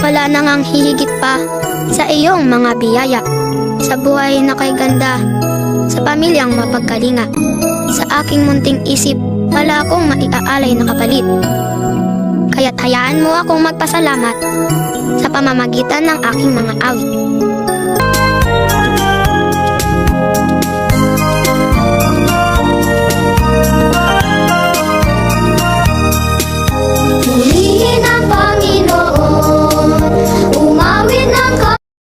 Wala na ngang hihigit pa sa iyong mga biyaya, sa buhay na kay ganda, sa pamilyang mapagkalinga. Sa aking munting isip, wala akong maiaalay na kapalit. Kaya't hayaan mo akong magpasalamat sa pamamagitan ng aking mga awit. Purihin ang Panginoon, umawit ng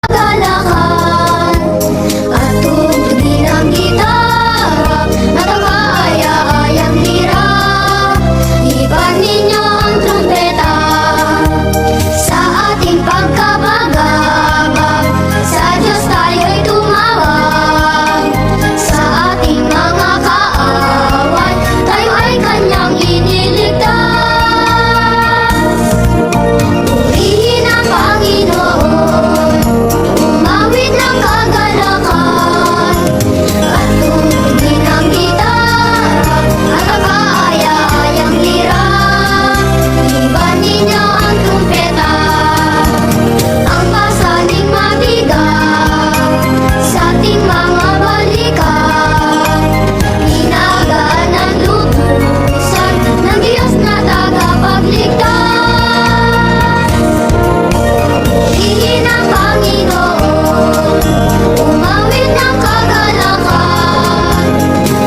kagalakan, at tugtugin ang gitara, at ang kaaya-ayang lira. Iban ninyo ang trumpeta sa ating pagkabagabag, sa Diyos tayo'y tumawag. Sa ating mga kaaway, tayo ay Kanyang iniligtas. Purihin ang Panginoon, umawit ng kagalakan, at tugtugin ang gitara, at ang kaaya-ayang lira. Iban ninyo ang trumpeta, ang pasaning mabigat sa ating mga balikat. Hinagaan ang lubusan ng Diyos na tagapagligtas. Purihin ang Panginoon, umawit ng kagalakan,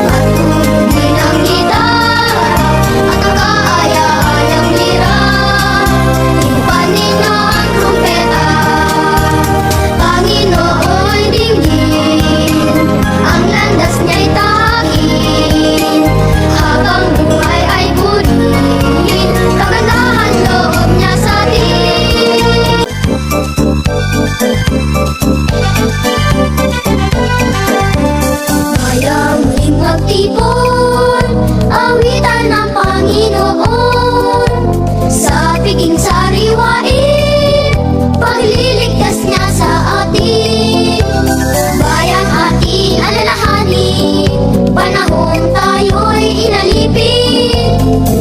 at tugtugin ang gitara, at ang kaaya-ayang lira. Iban ninyo ang trumpeta, Panginoon dinggin, ang landas niya'y tahakin. Habang buhay ay purihin, kagandahan loob niya sa atin. Kaya muling magtipon, awitan ng Panginoon, sa piging sariwain, pagliligtas niya sa atin. Bayang ating alalahanin, panahon tayo'y inalipin,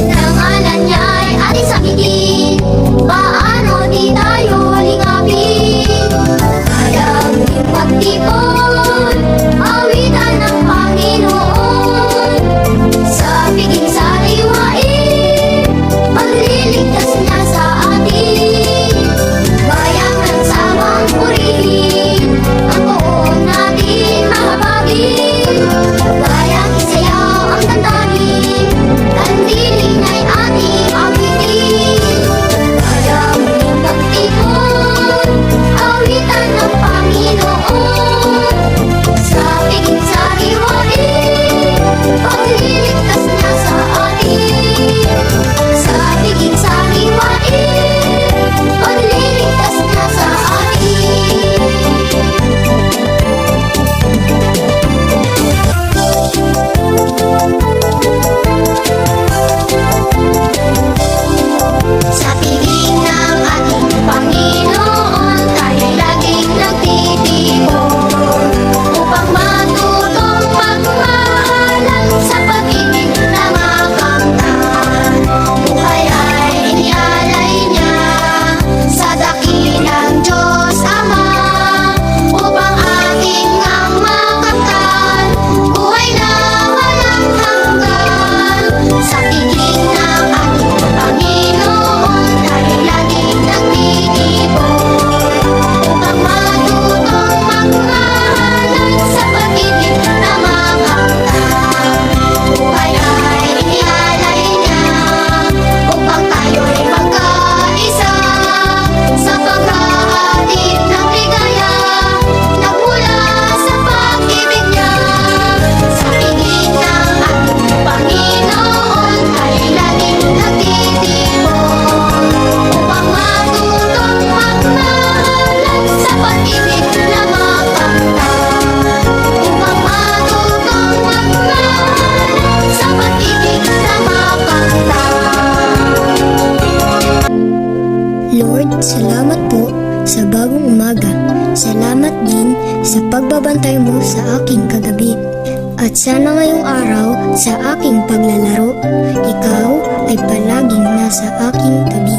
nangalan niya'y ating sakitin, paano di tayo lingapin. Kaya muling magtipon, awitan ng Panginoon, sa piging sariwain, pagliligtas niya sa atin. Bayang nagsamang purihin, ang poon natin mahabagin. Bayang isayaw ang damdamin, kandiling ay ating awitin. Kaya muling magtipon, awitan ng Panginoon, sa piging sariwain, pagliligtas niya sa atin. Sa piging sariwain, pagliligtas niya sa atin. Sa piling ng ating Panginoon, tayo'y laging nagtitipon, upang matutong magmahalan sa pag-ibig na makamtan. Buhay ay inialay niya sa dakilang Diyos Ama, upang ating ang makamtan, buhay na walang hanggan. Sa piling ng ating Panginoon, tayo'y laging nagtitipon, upang matutong magmahalan sa pag-ibig na makamtan. Buhay ay inialay niya, upang tayo'y magkaisa, sa paghahatid ng ligaya, nagmula sa pag-ibig niya. Sa piling ng ating Panginoon, tayo'y laging nagtitipon, upang matutong magmahalan sa pag-ibig na makamtan. Upang matutong magmahalan sa pag-ibig na makamtan. Lord, salamat po sa bagong umaga. Salamat din sa pagbabantay mo sa aking kagabi. At sana ngayong araw sa aking paglalaro, ikaw ay palaging nasa aking tabi.